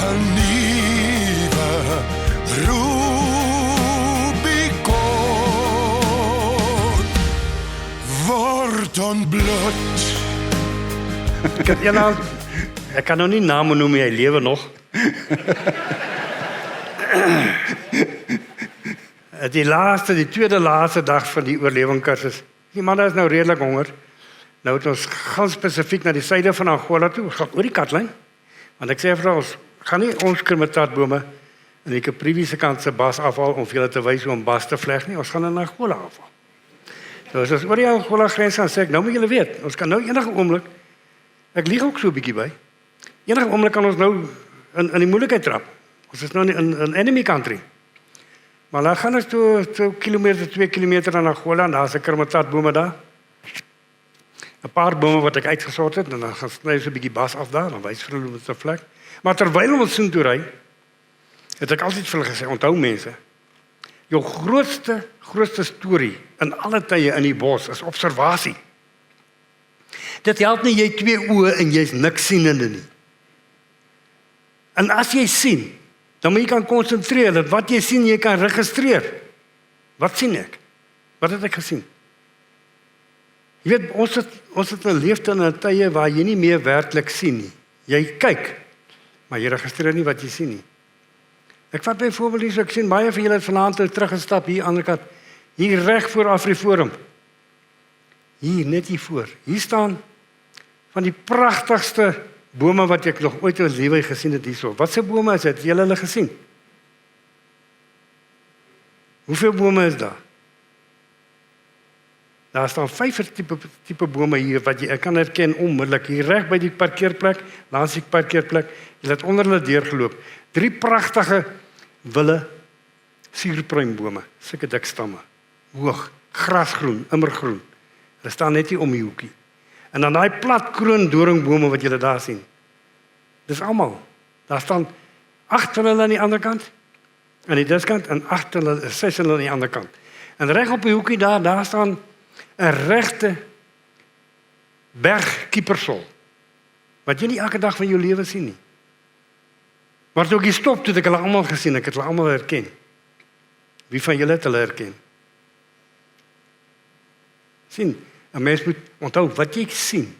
'n nuwe Rubicon word ontbloot. Ek kan nou nie name noem, hy lewe nog. Die tweede laaste dag van die oorlewingskursus. Die manne is nou redelik honger. Nou het ons gaan spesifiek na die suide van Angola toe, ons gaan oor die katlyn. Want ek sê vir ons, gaan nie ons kremataatbome in die Caprivi se kant se bas afval om vir julle te wys hoe om bas te vleg nie, ons gaan in Angola afval. Nou as ons oor die Angola grens gaan, sê ek, nou moet julle weet, ons kan nou enige oomblik, ek lieg ook so 'n bietjie by, enige oomblik kan ons nou in die moeilikheid trap. Ons is nou in enemy country. Maar dan gaan ons toe 2 kilometer aan Angola, en daar is 'n kremataatbome daar. 'n Paar bome wat ek uitgesort het, en dan gaan sny so 'n bietjie bas af daar, dan wys vir hulle met 'n vlek. Maar terwyl ons soontoe ry, het ek altyd vir hulle gesê, onthou mense, jou grootste storie in alle tye in die bos is observasie. Dit help nie jy 2 oë en jy's niks sienende nie. En as jy sien, dan moet jy kan konsentreer, dat wat jy sien, jy kan registreer. Wat sien ek? Wat het ek gesien? Jy weet, ons het 'n leeftijd in 'n tye waar jy nie meer werklik sien nie. Jy kyk, maar jy registreer nie wat jy sien nie. Ek vat byvoorbeeld hier, so ek sien baie van julle het vanaand teruggestap hier aan die ander kant, hier reg voor AfriForum. Hier, net hier voor. Hier staan van die pragtigste bome wat ek nog ooit in my lewe gesien het hierso. Wat se bome is dit? Het julle hulle gesien? Hoeveel bome is daar? Daar staan 5 tipe bome hier wat jy kan herken onmiddellik. Hier reg by die parkeerplek, langs die parkeerplek, jy het onder hulle deurgeloop. 3 pragtige wille suurpruimbome, sulke dik stamme, hoog, grasgroen, immergroen. Hulle staan net hier om die hoekie. En dan daai plat kroon doringbome wat julle daar sien. Dis almal. Daar staan 8 van hulle aan die ander kant, aan die diskant, en 6 hulle aan die ander kant. En reg op die hoekie daar staan 'n regte berg kiepersol, wat jy nie elke dag van jou lewe sien nie. Maar toe ek hier stop, toe het ek hulle almal gesien, ek het hulle almal herken. Wie van julle het hulle herken? Sien, 'n mens moet onthou, wat jy sien,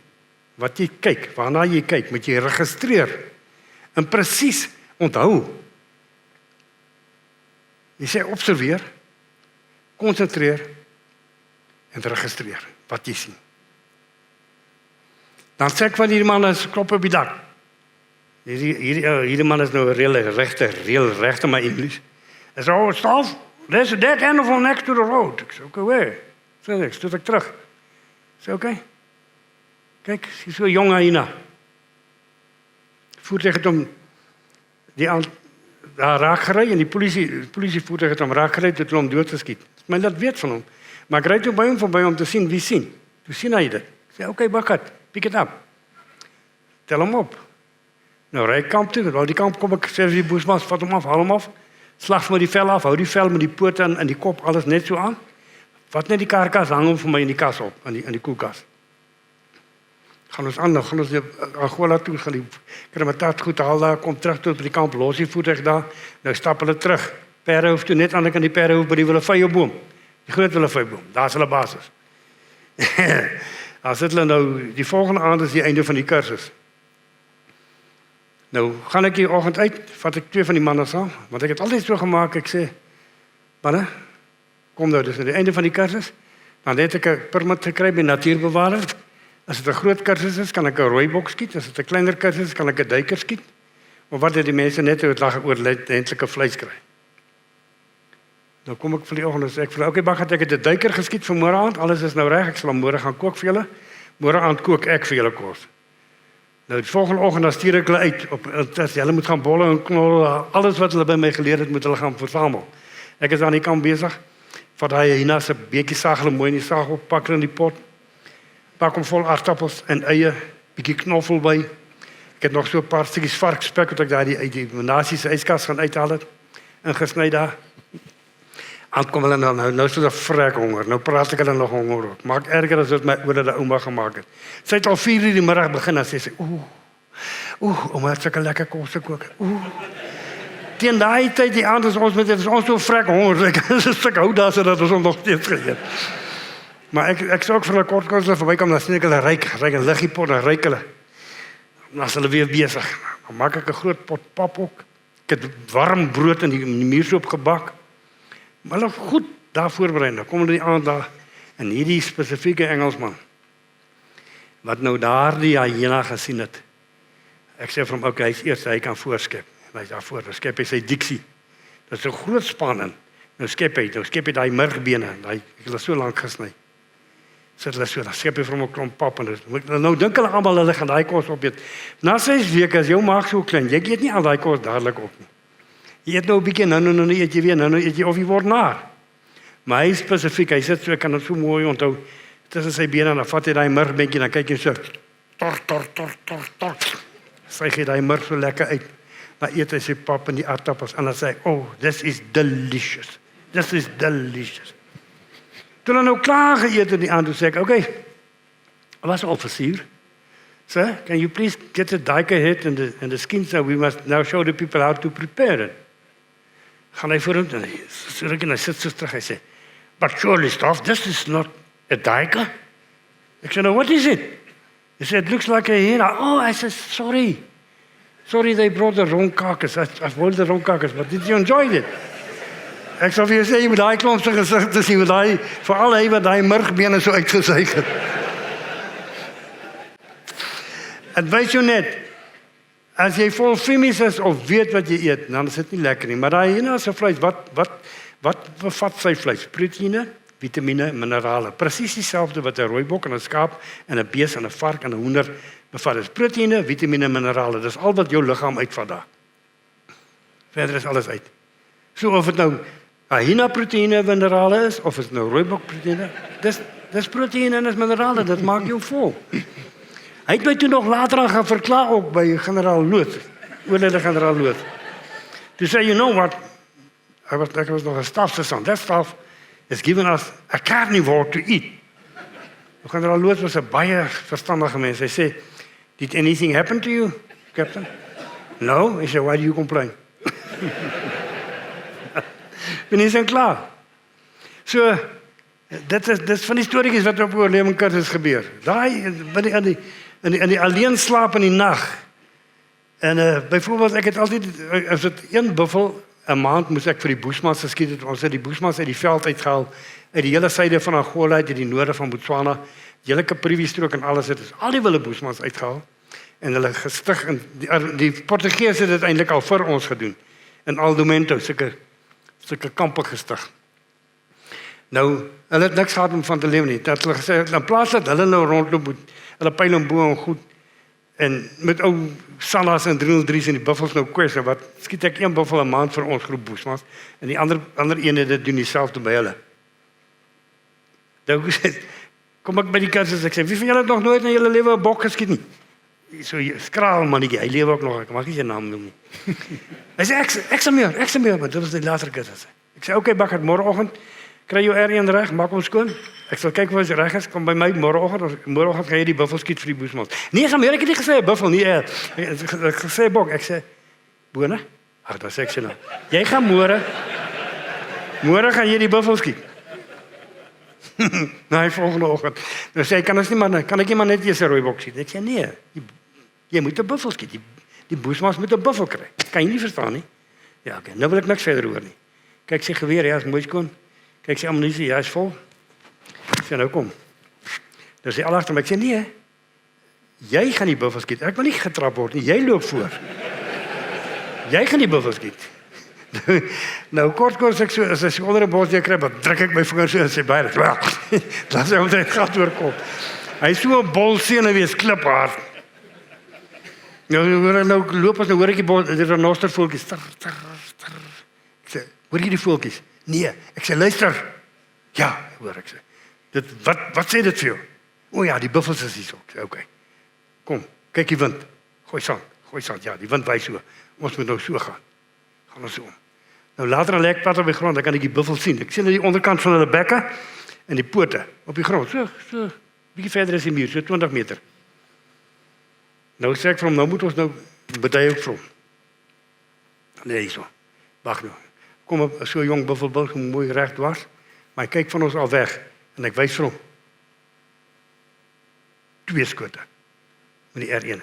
wat jy kyk, waarna jy kyk, moet jy registreer, en presies onthou. Jy sê observeer, konsentreer, en registreer, wat jy sien. Dan sê ek van hierdie man is klop op die dak. Hierdie man is nou 'n reël regte maar Engels. Hy sê, oh, stop, there's a dead animal next to the road. Ek sê, okay, where? Sê ek, stoot ek terug. Ek sê, okay. Kyk, sy so jong hyena. Voertuig het hom daar raak gery, en die polisie voertuig het hom raak gery, het hulle hom doodgeskiet. My laat weet van hom. Maar ek ry toe by hom verby om te sien wie sien. Toe sien hy dit. Ek sê, okay, Bakat, pick it up. Tel hom op. Nou ry ek kamp toe, waar die kamp kom ek, sê die boesmas, vat hom af, haal hom af, slag met die vel af, hou die vel met die pote en die kop, alles net so aan. Vat net die karkas, hang hom vir my in die kas op, in die koelkas. Gaan ons aan, nou gaan ons die Angola toe, gaan die kremataat goed haal daar, kom terug tot by die kamp, los die voertuig daar, nou stap hulle terug, Perdehoef toe, net aan die Perdehoef by die Willevuyeboom. Die groot Willevuyeboom, daar is hulle basis. Daar sit hulle nou, die volgende aand is die einde van die kursus. Nou, gaan ek die oggend uit, vat ek 2 van die manne saam, want ek het altyd so gemaak, ek sê, manne, kom nou, dis aan die einde van die kursus, dan het ek 'n permit gekry by natuurbewaring. As dit 'n groot kursus is, kan ek 'n rooibok skiet, as dit 'n kleiner kursus is, kan ek 'n duiker skiet, of wat het die mense net oor oordentlike vleis kry. Nou kom ek vir die oggend en sê ek vir okay, Bakat, ek het 'n duiker geskiet vir môre aand, alles is nou reg, ek sal môre gaan kook vir julle. Môre aand kook ek vir julle kos. Nou die volgende oggend dan stuur ek hulle uit op hulle moet gaan bolle en knol, alles wat hulle by my geleer het, moet hulle gaan versamel. Ek is aan die kamp besig. Vat daai hyena se bietjie saag hulle mooi in die saag op, pak hulle in die pot. Pak hom vol aardappels en eie, bietjie knoffel by. Ek het nog so 'n paar stukkies varkspek wat ek daar uit die nasie se yskas gaan uithaal het, ingesny daar. Aankom hulle nou so 'n vrek honger. Nou praat ek hulle nog honger op. Maak erger as wat my oudere ouma gemaak het. Sy het al 4:00 die middag begin en sê sy, Ouma het sulke lekker kos gekook. Teen daai tyd die aand is ons so vrek honger. Ek is 'n stuk oud daar sodat ons nog steeds geëet. Maar ek sê ook vir 'n kort kos verbykom, dan sien ek hulle ryk 'n liggiepot, dan ryk hulle. Dan is hulle weer besig. Dan maak ek 'n groot pot pap ook. Ek het warm brood in die muursoop gebak. Maar hulle goed daar voorberei. Dan kom hulle die aand daar en hierdie spesifieke Engelsman wat nou daardie hyena gesien het. Ek sê vir hom, okay, hy's eers hy kan voorskep. En hy's daar voor, dan skep hy sy diksie. Dit is 'n groot span in. Nou skep hy daai murgbene, daai hulle so lank gesny. Sit hulle so, dan skep hy vir hom 'n klomp pap en nou dink hulle almal hulle gaan daai kos opeet. Na 6 weke as jou maag so klein, jy eet nie al daai kos dadelik op nie. Jy eet nou 'n bietjie, nou eet jy weer, nou eet jy of jy word naar. Maar hy spesifiek, hy sit so, ek kan dit so mooi onthou, tussen sy bene, dan vat hy daai murgbentjie, dan kyk hy so, tor. Sy gee daai murg so lekker uit. Dan eet hy sy pap en die aardappels, en dan sê hy, oh, this is delicious. This is delicious. Toen hij nou klaar geëet in die aand, toen zei ik, oké, was officier. Sir, can you please get the diker hit and the skin, so we must now show the people how to prepare it. Gaan hij voor hem, en hij zit zo terug, hij zei, but surely staff, this is not a diker. Ik zei, no, what is it? He said, it looks like a hyena. Oh, I said, sorry, they brought the wrong carcass. I wanted the wrong carcass, but did you enjoy it? Ek sal vir jou sê, jy moet daai klomp se gesigte sien, veral hy wat daai murgbene so uitgesuig het. En weet jy net, as jy vol femies is of weet wat jy eet, dan is dit nie lekker nie. Maar daai hyena se vleis, wat bevat sy vleis? Proteïene, vitamine, minerale. Presies dieselfde wat 'n rooibok en 'n skaap en 'n bees en 'n vark en 'n hoender bevat. Dis proteïene, vitamine, minerale. Dis al wat jou liggaam uitvat daar. Verder is alles uit. So of dit nou hyena proteïene minerale is of is nou rooibok proteïene, dis proteïene en dis minerale, dit maak jou vol. Hy het my toe nog later aan gaan verklaar ook by generaal Loot, oorlede generaal Loot. Toe sê, you know what, ek was nog 'n stafsergeant, that staff is given us a carnivore to eat. Generaal Loot was 'n baie verstandige mens. Hy sê, did anything happen to you, Captain? No. He said, why do you complain? En is dan klaar. So, dit is van die storieetjies wat op oorlewing kursus gebeur. Daai in die alleen slaap in die nag. En byvoorbeeld ek het altyd as dit een buffel 'n maand moes ek vir die Bushmans geskiet het. Ons het die Bushmans uit die veld uitgehaal uit die hele suide van Angola uit die noorde van Botswana, die hele Kaprivi strook en alles het is al die wilde Bushmans uitgehaal en hulle gestig en die Portugese het dit eintlik al vir ons gedoen. In Aldomento sulke kampe gestig. Nou, hulle het niks gehad om van te leef nie. Dat hulle gesê, in plaas dat hulle nou rondloop met hulle pyl en boog en goed, en met ou Salas en 303's en die buffels nou kwes, wat skiet ek een buffel 'n maand vir ons groep Bushmans, en die ander ene dit doen dieselfde by hulle. Nou kom ek by die kursus, ek sê, wie van julle het nog nooit in julle lewe 'n bok geskiet nie? So skraal mannetjie, hy lewe ook nog, ek mag nie sy naam noem nie. Hy sê, ek sal meer, maar dit was die later kursus. Ek sê, okay, Bakker, môreoggend, kry jou R1 reg, maak hom skoon. Ek sal kyk of hy reg is, kom by my môreoggend gaan jy die buffel skiet vir die Bushmans. Nee, ek het nie gesê buffel nie, ek gesê bok, ek sê, bone? Ag, dat sê ek sê nou. Jy gaan môre gaan jy die buffel skiet. Nou, volgende oggend. Nou sê hy, kan ek nie maar net eers 'n rooibok skiet? Ek sê, nee, jy moet 'n buffel skiet. Die Bushmans moet 'n buffel kry. Kan jy nie verstaan nie? Ja, okay, nou wil ek niks verder hoor nie. Kyk, sy geweer, ja, is mooi skoon. Kyk, sy ammunisie, ja, is vol. Ek sê, nou kom. Nou sê al agter my, ek sê, nee, jy gaan die buffel skiet. Ek wil nie getrap word nie, jy loop voor. Jy gaan die buffel skiet. Nou, kort ek so, as ek onder 'n bos kry, dan druk ek my vingers so en sê, baie, laat sy omtrent gat oorkom. Hy is so 'n bol senuwees kliphard. Nou loop ons, nou hoor ek die bos, die renostervoeltjies, ek sê, hoor jy die voeltjies? Nee, ek sê, luister. Ja, hoor ek sê. Wat sê dit vir jou? O ja, die buffels is hier so. Ek sê, okay. Kom, kyk die wind. Gooi sand, ja, die wind wys so. Ons moet nou so gaan. Gaan ons so om. Nou later dan lê ek plat op die grond, dan kan ek die buffels sien. Ek sien aan die onderkant van hulle bekke en die pote op die grond. So, bietjie verder is die muur, so 20 meter. Nou sê ek vir hom, nou moet ons nou Bedui ook vir hom. Nee, so. Wag nou. Kom op, so 'n jong buffelbul, mooi reg dwars, maar hy kyk van ons al weg en ek wys vir hom. 2 skote met die R1.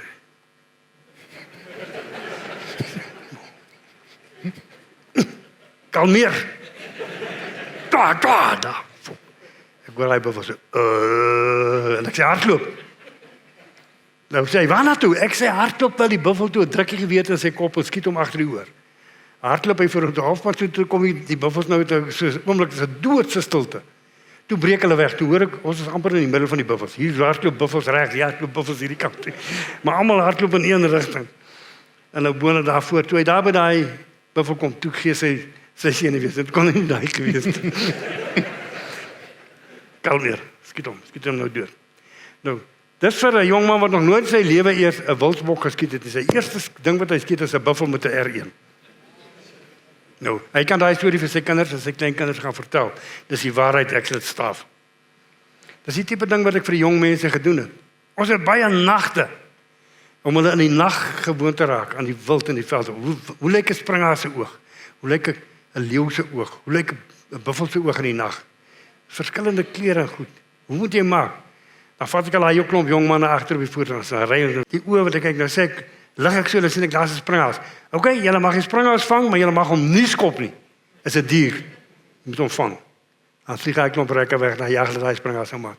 Kalmeer. Da. Ek hoor hy buffel so, en ek sê hardloop. Nou sê hy, waar na toe? Ek sê hardloop wel die buffel toe, druk die geweer in sy kop en skiet hom agter die oor. Hardloop hy vir hom halfpad toe kom die buffels nou so oomblik is 'n doodse stilte. Toe breek hulle weg. Toe hoor ek ons is amper in die middel van die buffels. Hier hardloop buffels regs, ja, hardloop buffels hierdie kant toe. Maar almal hardloop in een rigting. En nou boone daarvoor toe hy daar by daai buffel kom, toe gee sy seun wees. Dit kon nie daai gewees het. Kalmeer, skiet hom nou dood. Nou, dis vir 'n jong man wat nog nooit sy lewe eers 'n wildsbok geskiet het. Sy eerste ding wat hy skiet is 'n buffel met 'n R1. Nou, hy kan daai storie vir sy kinders en sy kleinkinders gaan vertel. Dis die waarheid, ek sal dit staaf. Dis die tipe ding wat ek vir die jong mense gedoen het. Ons het baie nagte om hulle in die nag gewoon te raak aan die wild in die veld. Hoe lyk 'n springaar se oog? Hoe lyk 'n leeu se oog? Hoe lyk 'n buffel se oog in die nag? Verskillende kleure en goed. Hoe moet jy maak? Dan vat ek al daai klomp jong manne agter op die voet en ry ons die oë wat ek kyk nou sê ek lig ek so, dan sien ek daar's 'n springaas. Okay, julle mag die springaas vang, maar julle mag hom nie skop nie. Is 'n dier. Jy moet hom vang. Dan vlieg hy klomp rekke weg, dan jag hulle daai springaas nou maar.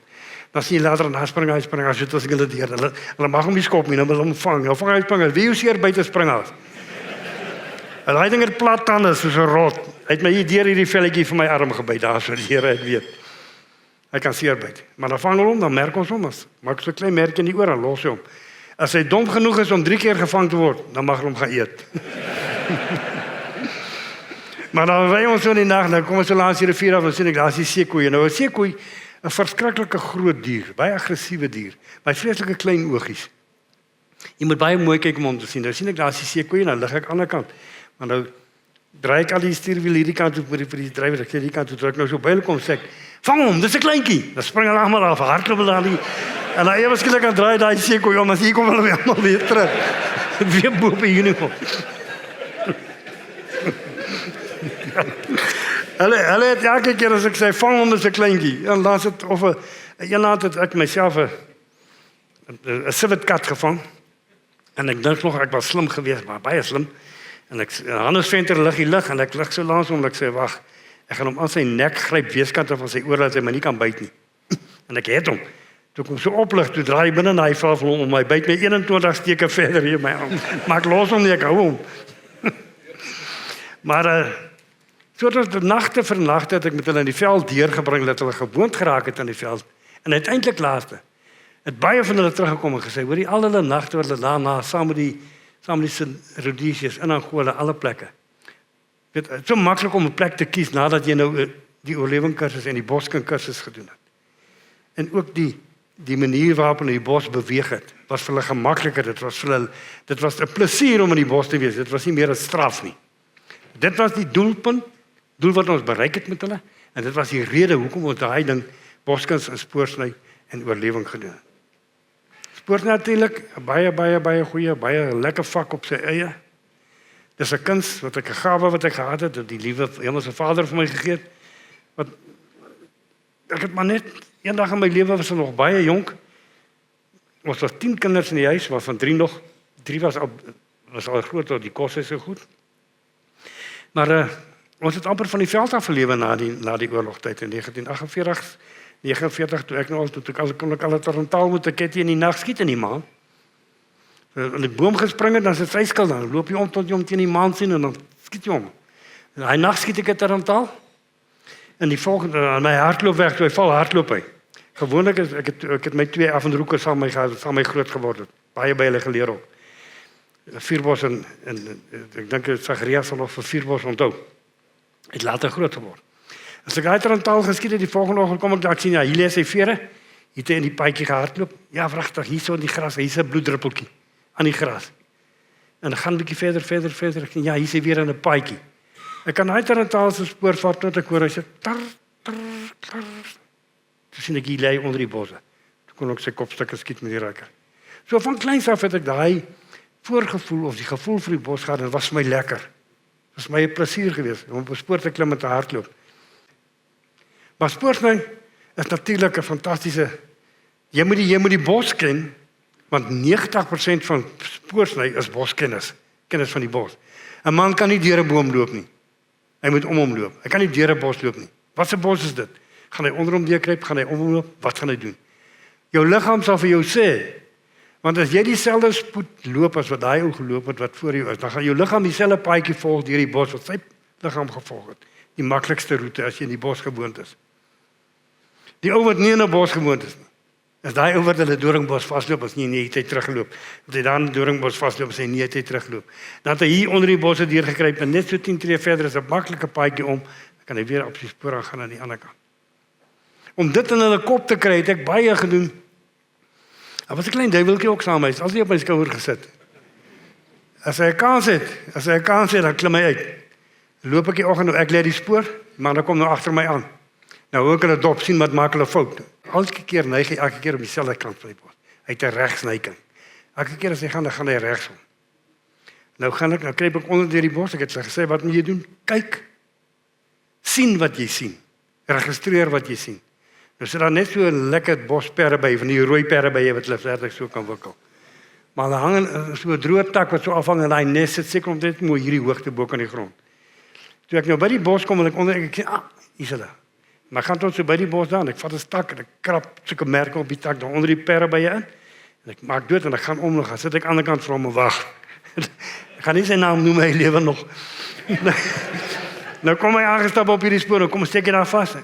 Dan sien jy later dan springaas so tussen hulle deur. Hulle mag hom nie skop nie, dan wil hom vang. Nou vang hy springaas. Wie seer buite springaas? En hy ding het plat tande soos 'n rot. Hy het my hier deur hierdie velletjie van my arm gebyt daar so die Here ek weet. Hy kan seer byt. Maar dan vang hulle hom, dan merk ons hom as. Maak so 'n klein merkie in die oor en los hom. As hy dom genoeg is om 3 keer gevang te word, dan mag hy hom gaan eet. Maar dan ry ons so in die nag, dan kom ons so langs die rivier af en sien ek daar's die seekoeie. Nou 'n seekoei, 'n verskriklike groot dier, baie aggressiewe dier, maar vreeslike klein oogies. Jy moet baie mooi kyk om hom te sien. Nou sien ek daar's die seekoeie, dan lig ek aan die ander kant. Maar nou draai ek al die stuurwiel hierdie kant toe vir die drywer, ek sê hierdie kant toe druk nou so by hulle kom sê ek, vang hom, dis 'n kleintjie. Dan spring hulle almal af, hardloop hulle daar nie. En dan ewe skielik aan draai daai seekoei om, as hier kom hulle weer almal weer terug. Weer bo op die uniform. Hulle het elke keer as ek sê vang hom, dis 'n kleintjie. En dan sit of 'n eendag het ek myself 'n civet kat gevang. En ek dink nog ek was slim geweest, maar baie slim. En ek Hannes Venter lig die lig en ek lig so langs hom en ek sê wag, ek gaan hom aan sy nek gryp weeskant af van sy oor dat hy my nie kan byt nie. En ek het hom. Toe kom so oplig, toe draai binne en hy val van hom om my byt my 21 steke verder hier my arm. Maar ek los hom nie, ek hou hom. Maar so tot die nagte vir nagte het ek met hulle in die veld deurgebring dat hulle gewoond geraak het aan die veld. En uiteindelik laaste het baie van hulle teruggekom en gesê, hoorie al hulle nagte wat hulle daarna saam met die Rhodesiërs in Angola alle plekke. Dit is so maklik om 'n plek te kies nadat jy nou die oorlewingskursus en die boskunkursus gedoen het. En ook die manier waarop hulle in die bos beweeg het, was vir hulle gemakliker. Dit was 'n plesier om in die bos te wees. Dit was nie meer 'n straf nie. Dit was die doel wat ons bereik het met hulle en dit was die rede hoekom ons daai ding boskuns en spoorsny en oorlewing gedoen het. Spoors natuurlik 'n baie goeie, baie lekker vak op sy eie. Dis 'n kuns wat 'n gawe wat ek gehad het, dat die liewe Hemelse Vader vir my gegee het. Wat ek het maar net eendag in my lewe was nog baie jonk. Ons was 10 kinders in die huis, waarvan 3 was al groot, tot die kos is so goed. Maar ons het amper van die veld af gelewe na die oorlogtyd in 1948, 49 toe ek nou kon ek al 'n tarantaal met 'n ketty in die nag skiet in die maan. In die boom gespring het, dan is dit sy skuld, dan loop jy om tot jy hom teen die maan sien en dan skiet jy hom. En hy nag skiet ek 'n tarantaal. En die volgende aan my hardloop weg, toe hy val hardloop hy. Gewoonlik ek het my 2 afenroeke saam my groot geword het. Baie by hulle geleer op. Vierbos en ek dink Sagarias sal nog vir Vierbos onthou. Het later groot geword. As ek uit 'n taal geskiet het die volgende oggend kom ek daar sien ja, hier lê sy vere. Hier het hy in die paadjie gehardloop. Ja, wragtig, hier so in die gras, hier's 'n bloeddruppeltjie aan die gras. En dan gaan 'n bietjie verder. Ek sien ja, hier's hy weer in 'n paadjie. Ek kan uit 'n taal se spoor vat tot ek hoor hy sê tar. Toe sien ek hy lê onder die bosse. Toe kon ek sy kopstukke skiet met die rakker. So van kleins af het ek voorgevoel of die gevoel vir die bos gehad en was vir my lekker. Het was my 'n plesier geweest om op 'n spoor te klim en te hardloop. Maar spoorsny is natuurlik 'n fantastiese. Jy moet die bos ken, want 90% van spoorsny is boskennis, kennis van die bos. 'n Man kan nie deur 'n boom loop nie. Hy moet om hom loop. Hy kan nie deur 'n bos loop nie. Wat 'n bos is dit? Gaan hy onder hom deurkruip, gaan hy om hom loop? Wat gaan hy doen? Jou liggaam sal vir jou sê, want as jy dieselfde spoed loop as wat daai ou geloop het wat voor jou is, dan gaan jou liggaam dieselfde paadjie volg deur die bos wat sy liggaam gevolg het. Die maklikste roete as jy in die bos gewoond is. Die ou wat nie in 'n bos gewoond is nie. As daai ou wat hulle doringbos vasloop, as nie het hy teruggeloop. As hy dan in die doringbos vasloop, as hy nie het hy teruggeloop. Dan het hy hier onder die bosse deurgekruip en net so 10 tree verder is 'n maklike paadjie om, dan kan hy weer op die spoor gaan aan die ander kant. Om dit in hulle kop te kry, het ek baie gedoen. Daar was 'n klein duiweltjie ook saam met my, altyd op my skouer gesit. As hy 'n kans het, dan klim hy uit. Loop ek die oggend, ek lê die spoor, maar dan kom nou agter my aan. Nou hoor ek hulle dop sien wat maak hulle fout. Elke keer neig hy elke keer op dieselfde kant van die bos. Hy het 'n regsnyking. Elke keer as hy gaan, dan gaan hy regsom. Nou kruip ek onder deur die bos. Ek het gesê, wat moet jy doen? Kyk. Sien wat jy sien. Registreer wat jy sien. Nou sit daar net so 'n lekker bosperre by, van die rooi perre by wat hulle verder so kan wikkel. Maar daar hang so 'n droë tak wat so afhang en daai nes sit seker om dit mooi hierdie hoogte bo kan die grond. Toe ek nou by die bos kom en ek onder ek sê, hier's hulle. Maar ek gaan tot so by die bos dan, ek vat 'n stak en ek krap soeke merke op die tak daar onder die perre by in. En ek maak dood en ek gaan om en gaan sit ek aan die ander kant vir hom en wag. Ek gaan nie sy naam noem, hy lewe nog. Nou kom hy aangestap op hierdie spoor, nou kom steek hy daar vas.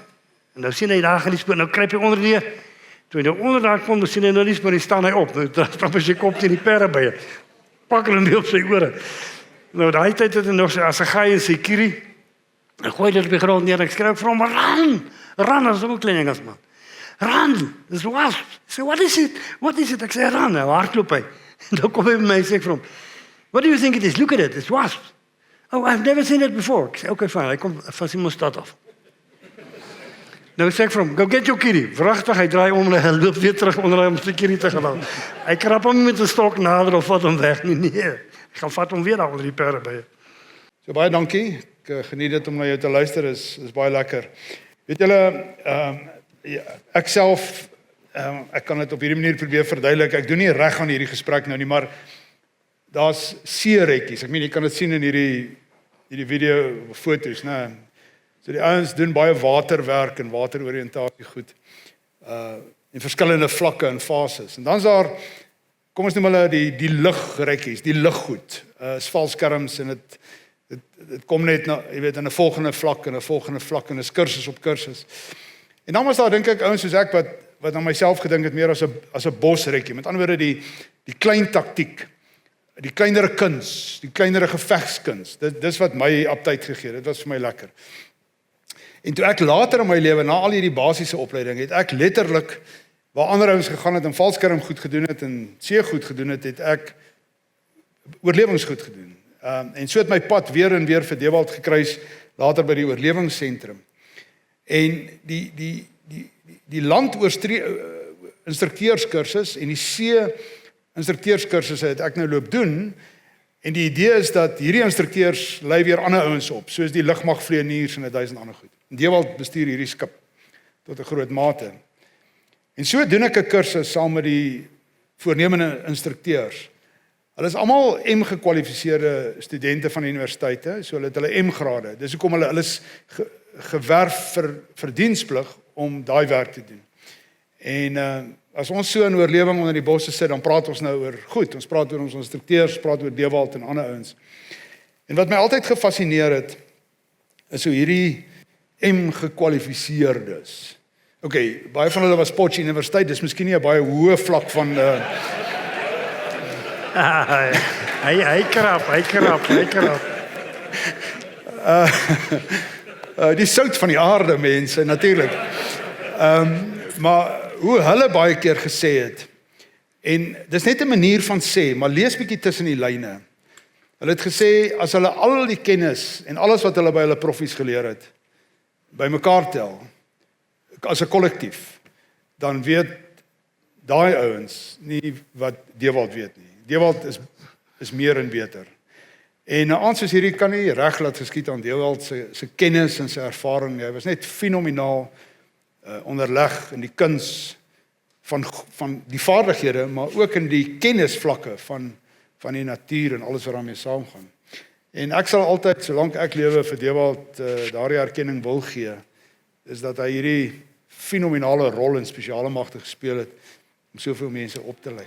En nou sien hy daar gaan die spoor, nou kruip hy onder die. Toe hy nou onder daar kom, dan sien hy nou die spoor, dan staan hy op. Nou stap hy sy kop teen die perre by. Pak hom nie op sy ore. Nou daai tyd het hy nog sy assegaai en sy kierie. Ek gooi dit op die grond neer, ek skryf vir hom, ran, as ook klein Engelsman. Ran, dis wasp. So what is it? Ek sê ran, nou hardloop hy. Dan kom hy by my en sê vir hom, what do you think it is? Look at it, it's wasp. Oh, I've never seen it before. Ek sê, okay, fine, hy kom van sy mostad af. Nou sê ek vir hom, go get your kierie. Vragtig, hy draai om en hy loop weer terug onder om sy kierie te gaan. Hy krap hom met 'n stok nader of vat hom weg. Nee, ek gaan vat hom weer daar onder die perre by. So baie dankie. Ek geniet dit om na jou te luister, is baie lekker. Weet julle, ek self, ek kan dit op hierdie manier probeer verduidelik. Ek doen nie reg aan hierdie gesprek nou nie, maar daar's seeretjies. Ek meen jy kan dit sien in hierdie video foto's, né? So die ouens doen baie waterwerk en wateroriëntasie goed. In verskillende vlakke en fases. En dan's daar, kom ons noem hulle die lugrekkies, die luggoed. Valskerms en dit kom net na, jy weet, in 'n volgende vlak en 'n volgende vlak en 'n kursus op kursus. En dan was daar dink ek ouens soos ek wat aan myself gedink het meer as 'n bosrekkie. Met ander woorde die klein taktiek, die kleinere kuns, die kleinere gevegskuns. Dis wat my aptyd gegee het. Dit was vir my lekker. En toe ek later in my lewe na al hierdie basiese opleiding het ek letterlik waar ander ouens gegaan het en valskerm goed gedoen het en see goed gedoen het ek oorlewingsgoed gedoen. En so het my pad weer en weer vir Dewald gekruis later by die oorlewingsentrum. En die landinstrukteurskursus en die see instrukteurskursusse het ek nou loop doen. En die idee is dat hierdie instrukteurs lei weer ander ouens op, soos die lugmagvlieëniers en 1000 ander goed. En Dewald bestuur hierdie skip tot 'n groot mate. En so doen ek 'n kursus saam met die voornemende instrukteurs. Hulle is almal M-gekwalifiseerde studente van die universiteite, so hulle het hulle M-grade. Dis hoekom hulle is gewerf vir diensplig om daai werk te doen. En as ons so in oorlewing onder die bosse sit, dan praat ons nou oor goed. Ons praat oor ons instrukteurs, praat oor Dewald en ander ouens. En wat my altyd gefascineer het, is hoe hierdie M-gekwalifiseerdes. Okay, baie van hulle was Potchefstroom Universiteit, dis miskien nie 'n baie hoë vlak van Hy krap. Die sout van die aarde, mense, natuurlik. Maar hoe hulle baie keer gesê het, en dis net 'n manier van sê, maar lees bietjie tussen die lyne. Hulle het gesê, as hulle al die kennis en alles wat hulle by hulle proffies geleer het, bymekaar tel, as 'n kollektief, dan weet daai ouens nie wat Dewald weet nie. Dewald is is meer en beter. En 'n aand soos hierdie kan nie reg laat geskied aan Dewald se kennis en sy ervaring nie. Hy was net fenomenaal onderleg in die kuns van die vaardighede, maar ook in die kennisvlakke van die natuur en alles wat daarmee saamgaan. En ek sal altyd, solank ek lewe, vir Dewald daardie erkenning wil gee, is dat hy hierdie fenomenale rol in spesiale magte gespeel het om soveel mense op te lei.